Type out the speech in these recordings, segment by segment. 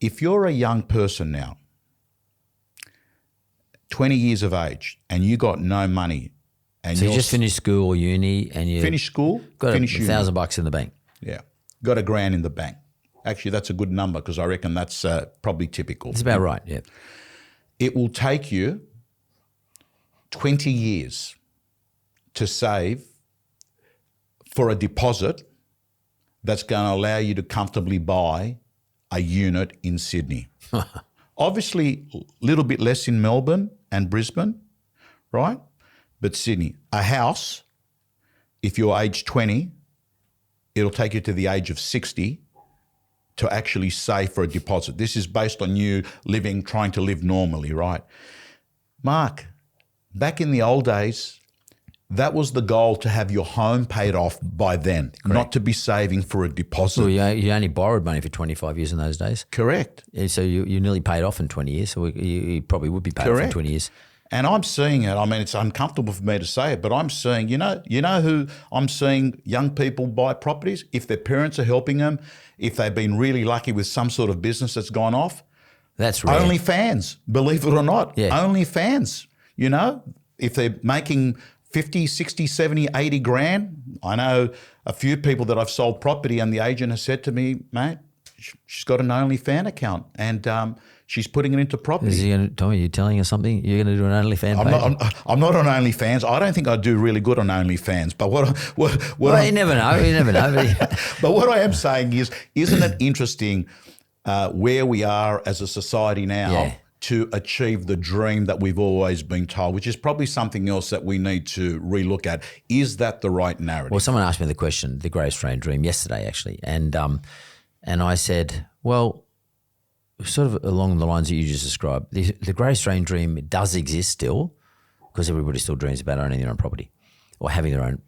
if you're a young person now, 20 years of age, and you got no money, and So you just finished school or uni and you finish school, got finish uni. $1,000 in the bank. Yeah, got $1,000 in the bank. Actually, that's a good number because I reckon that's probably typical. It's about right, yeah. It will take you 20 years to save for a deposit that's going to allow you to comfortably buy a unit in Sydney. Obviously, a little bit less in Melbourne and Brisbane, right? But Sydney, a house, if you're age 20, it'll take you to the age of 60 to actually save for a deposit. This is based on you trying to live normally, right? Mark, back in the old days, that was the goal, to have your home paid off by then, not to be saving for a deposit. Well, you only borrowed money for 25 years in those days. Correct. So you nearly paid off in 20 years. So you probably would be paid off in 20 years. And I'm seeing it. I mean, it's uncomfortable for me to say it, but I'm seeing, you know who I'm seeing young people buy properties? If their parents are helping them, if they've been really lucky with some sort of business that's gone off. That's rare. OnlyFans, believe it or not. Yeah. OnlyFans, if they're making 50, 60, 70, 80 grand. I know a few people that I've sold property and the agent has said to me, mate, she's got an OnlyFans account and she's putting it into property. Is he going to, Tommy, you telling us something? You're going to do an OnlyFans page? I'm not on OnlyFans. I don't think I do really good on OnlyFans. But you never know. You never know. But what I am saying is, isn't it interesting where we are as a society now to achieve the dream that we've always been told, which is probably something else that we need to relook at. Is that the right narrative? Well, someone asked me the question, the Great Australian Dream, yesterday actually. And I said, well, sort of along the lines that you just described, the Great Australian Dream does exist still because everybody still dreams about owning their own property or having their own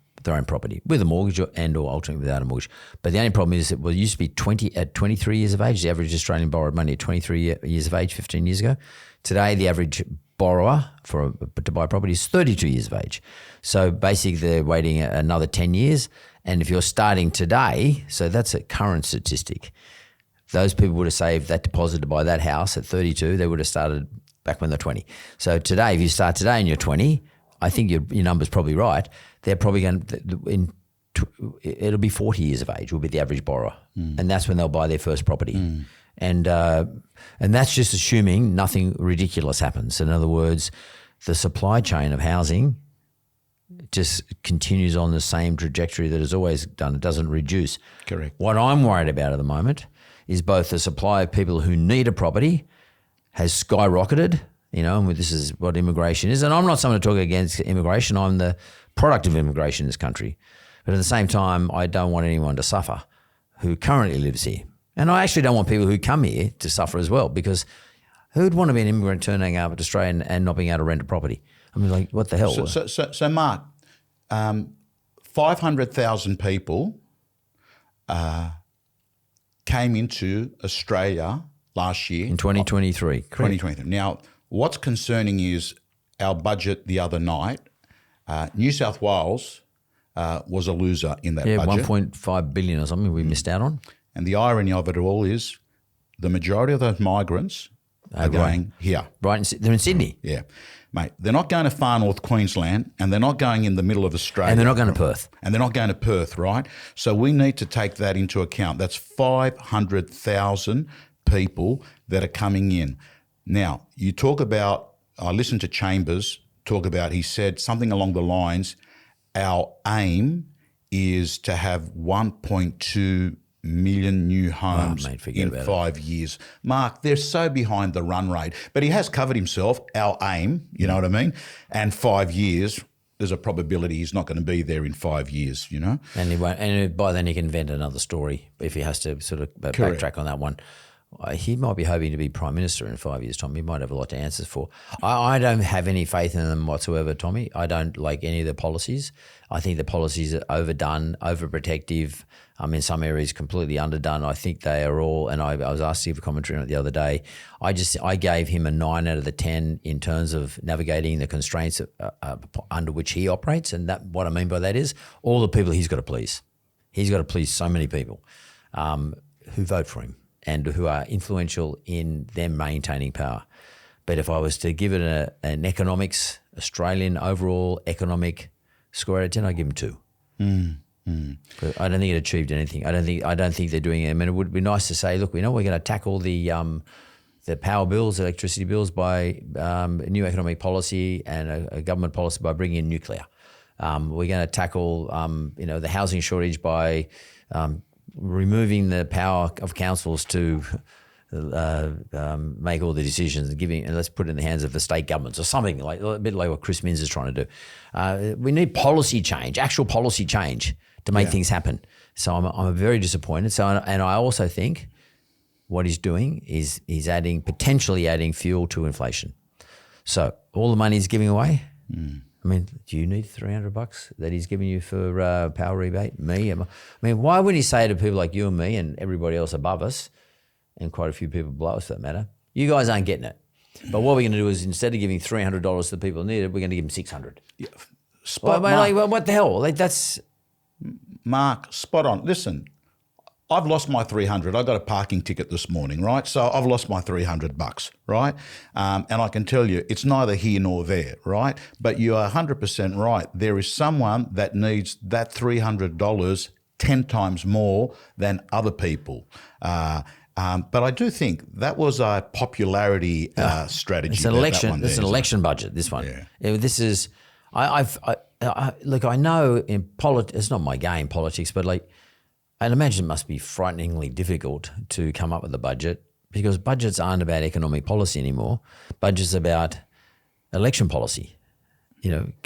property with a mortgage or ultimately without a mortgage. But the only problem is that, it used to be at 23 years of age, the average Australian borrowed money at 23 years of age 15 years ago. Today, the average borrower to buy property is 32 years of age. So basically they're waiting another 10 years. And if you're starting today, so that's a current statistic, those people would have saved that deposit to buy that house at 32. They would have started back when they're 20. So today, if you start today and you're 20, I think your number's probably right. They're probably it'll be 40 years of age will be the average borrower. And that's when they'll buy their first property. And that's just assuming nothing ridiculous happens. In other words, the supply chain of housing just continues on the same trajectory that it's always done. It doesn't reduce. Correct. What I'm worried about at the moment is both the supply of people who need a property has skyrocketed, and this is what immigration is. And I'm not someone to talk against immigration. I'm the product of immigration in this country. But at the same time, I don't want anyone to suffer who currently lives here. And I actually don't want people who come here to suffer as well, because who'd want to be an immigrant turning up to Australia and not being able to rent a property? I mean, like, what the hell? So Mark, 500,000 people came into Australia last year. In 2023. 2023. Now, what's concerning is our budget the other night. New South Wales was a loser in that budget. 1.5 billion or something we missed out on. And the irony of it all is the majority of those migrants are going here. Right, they're in Sydney. Yeah. Mate, they're not going to far north Queensland and they're not going in the middle of Australia. And they're not going to Perth. And they're not going to Perth, right? So we need to take that into account. That's 500,000 people that are coming in. Now, you talk about, I listened to Chambers talk about, he said something along the lines, our aim is to have 1.2 million new homes in 5 years. Mark, they're so behind the run rate. But he has covered himself, our aim, you know what I mean? And 5 years, there's a probability he's not going to be there in 5 years, And he won't, and by then he can invent another story if he has to sort of backtrack on that one. He might be hoping to be Prime Minister in 5 years' time. He might have a lot to answer for. I don't have any faith in them whatsoever, Tommy. I don't like any of the policies. I think the policies are overdone, overprotective, in some areas completely underdone. I think they are all, and I was asked to give a commentary on it the other day. I gave him a 9 out of the 10 in terms of navigating the constraints under which he operates. And that, what I mean by that is all the people he's got to please. He's got to please so many people who vote for him. and who are influential in them maintaining power. But if I was to give it an economics, Australian overall economic score out of 10, I'd give them 2. But I don't think it achieved anything. I don't think they're doing it. I mean, it would be nice to say, look, we're going to tackle the power bills, electricity bills by a new economic policy and a government policy by bringing in nuclear. We're going to tackle the housing shortage by removing the power of councils to make all the decisions and let's put it in the hands of the state governments or something like a bit like what Chris Minns is trying to do. We need policy change, actual policy change to make things happen. So I'm very disappointed. So and I also think what he's doing is he's potentially adding fuel to inflation. So all the money he's giving away. I mean, do you need $300 that he's giving you for power rebate? Me? I mean, why wouldn't he say to people like you and me and everybody else above us, and quite a few people below us for that matter, you guys aren't getting it. But what we're going to do is instead of giving $300 to the people who need it, we're going to give them $600. Yeah. What the hell? That's Mark, spot on. Listen, I've lost my $300. I got a parking ticket this morning, right? So I've lost my $300, right? And I can tell you, it's neither here nor there, right? But you are 100% right. There is someone that needs that $300 10 times more than other people. But I do think that was a popularity strategy. It's an election. It's an election budget. This one. Yeah. This is. Look. I know in politics. It's not my game, politics, but I'd imagine it must be frighteningly difficult to come up with a budget because budgets aren't about economic policy anymore. Budgets are about election policy.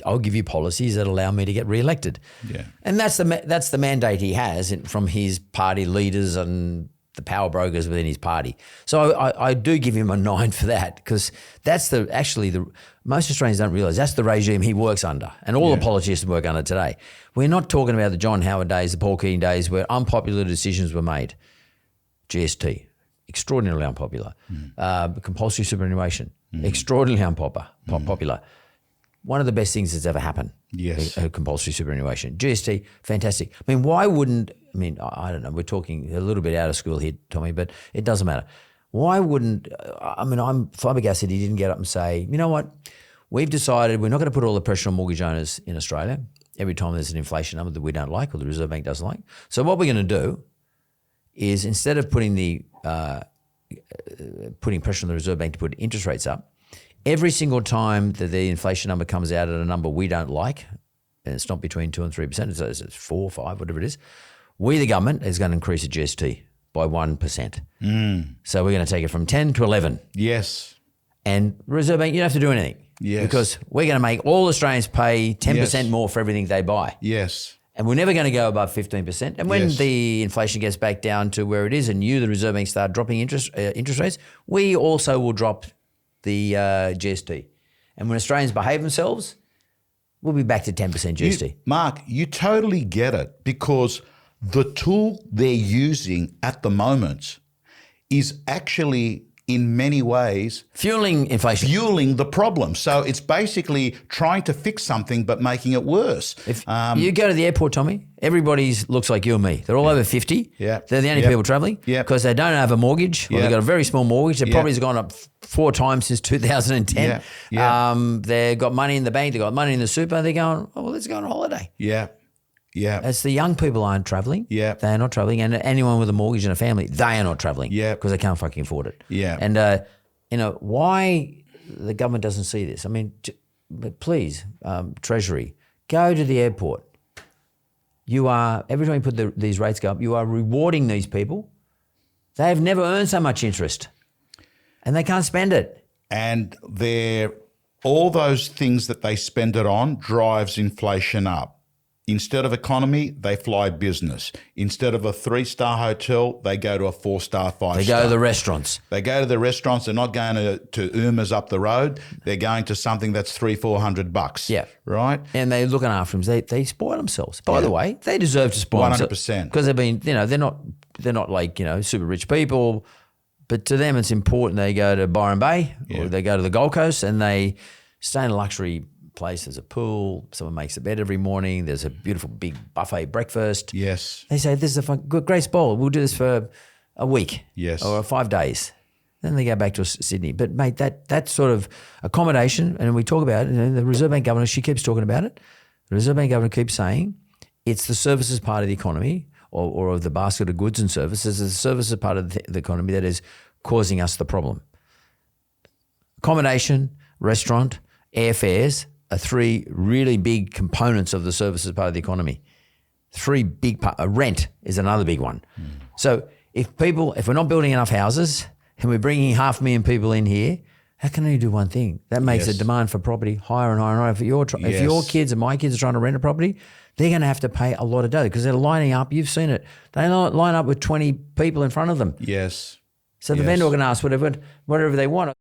I'll give you policies that allow me to get re-elected. Yeah. And that's the mandate he has from his party leaders and the power brokers within his party. So I do give him a 9 for that because that's most Australians don't realise that's the regime he works under and all the politicians work under today. We're not talking about the John Howard days, the Paul Keating days where unpopular decisions were made. GST, extraordinarily unpopular. Compulsory superannuation, extraordinarily unpopular. One of the best things that's ever happened. Yes. Compulsory superannuation. GST, fantastic. I mean, why wouldn't, I don't know, we're talking a little bit out of school here, Tommy, but it doesn't matter. Why wouldn't, I'm flabbergasted he didn't get up and say, you know what, we've decided we're not going to put all the pressure on mortgage owners in Australia every time there's an inflation number that we don't like or the Reserve Bank doesn't like. So what we're going to do is instead of putting pressure on the Reserve Bank to put interest rates up, every single time that the inflation number comes out at a number we don't like, and it's not between 2 and 3%, it's 4 or 5, whatever it is, we, the government, is going to increase the GST by 1%. So we're going to take it from 10 to 11. Yes. And Reserve Bank, you don't have to do anything. Yes. Because we're going to make all Australians pay 10% more for everything they buy. Yes. And we're never going to go above 15%. And when the inflation gets back down to where it is and the Reserve Bank, start dropping interest rates, we also will drop the GST. And when Australians behave themselves, we'll be back to 10% GST. Mark, you totally get it because the tool they're using at the moment is actually in many ways fueling inflation, fueling the problem. So it's basically trying to fix something but making it worse. If you go to the airport, Tommy, everybody looks like you and me. They're all over 50. Yeah. They're the only people travelling because they don't have a mortgage or they've got a very small mortgage. Their property's gone up 4 times since 2010. They've got money in the bank. They've got money in the super. They're going, oh, well, let's go on holiday. Yeah. Yeah. It's the young people aren't travelling. Yeah. They are not travelling. And anyone with a mortgage and a family, they are not travelling. Yeah. Because they can't fucking afford it. Yeah. And, why the government doesn't see this? I mean, please, Treasury, go to the airport. Every time you put these rates go up, you are rewarding these people. They have never earned so much interest and they can't spend it. And all those things that they spend it on drives inflation up. Instead of economy, they fly business. Instead of a 3-star hotel, they go to a 4-star, 5-star. They go to the restaurants. They go to the restaurants. They're not going to Uma's up the road. They're going to something that's $300-400. Yeah. Right? And they're looking after them. They spoil themselves. By the way, they deserve to spoil 100%. themselves. 100%. Because they've been, they're not like, super rich people. But to them, it's important they go to Byron Bay or they go to the Gold Coast and they stay in a luxury place. There's a pool. Someone makes a bed every morning. There's a beautiful big buffet breakfast. Yes. They say, this is a great spoil. We'll do this for a week, Yes. or 5 days. Then they go back to Sydney. But mate, that sort of accommodation, and we talk about it, and the Reserve Bank governor, she keeps talking about it. The Reserve Bank governor keeps saying it's the services part of the economy, or of the basket of goods and services. It's the services part of the economy that is causing us the problem. Accommodation, restaurant, airfares are three really big components of the services part of the economy. Three big rent is another big one. So if we're not building enough houses and we're bringing 500,000 people in here, how can you do one thing? That makes the demand for property higher and higher and higher. If your kids and my kids are trying to rent a property, they're going to have to pay a lot of dough because they're lining up. You've seen it. They line up with 20 people in front of them. Yes. So the vendor can ask whatever they want.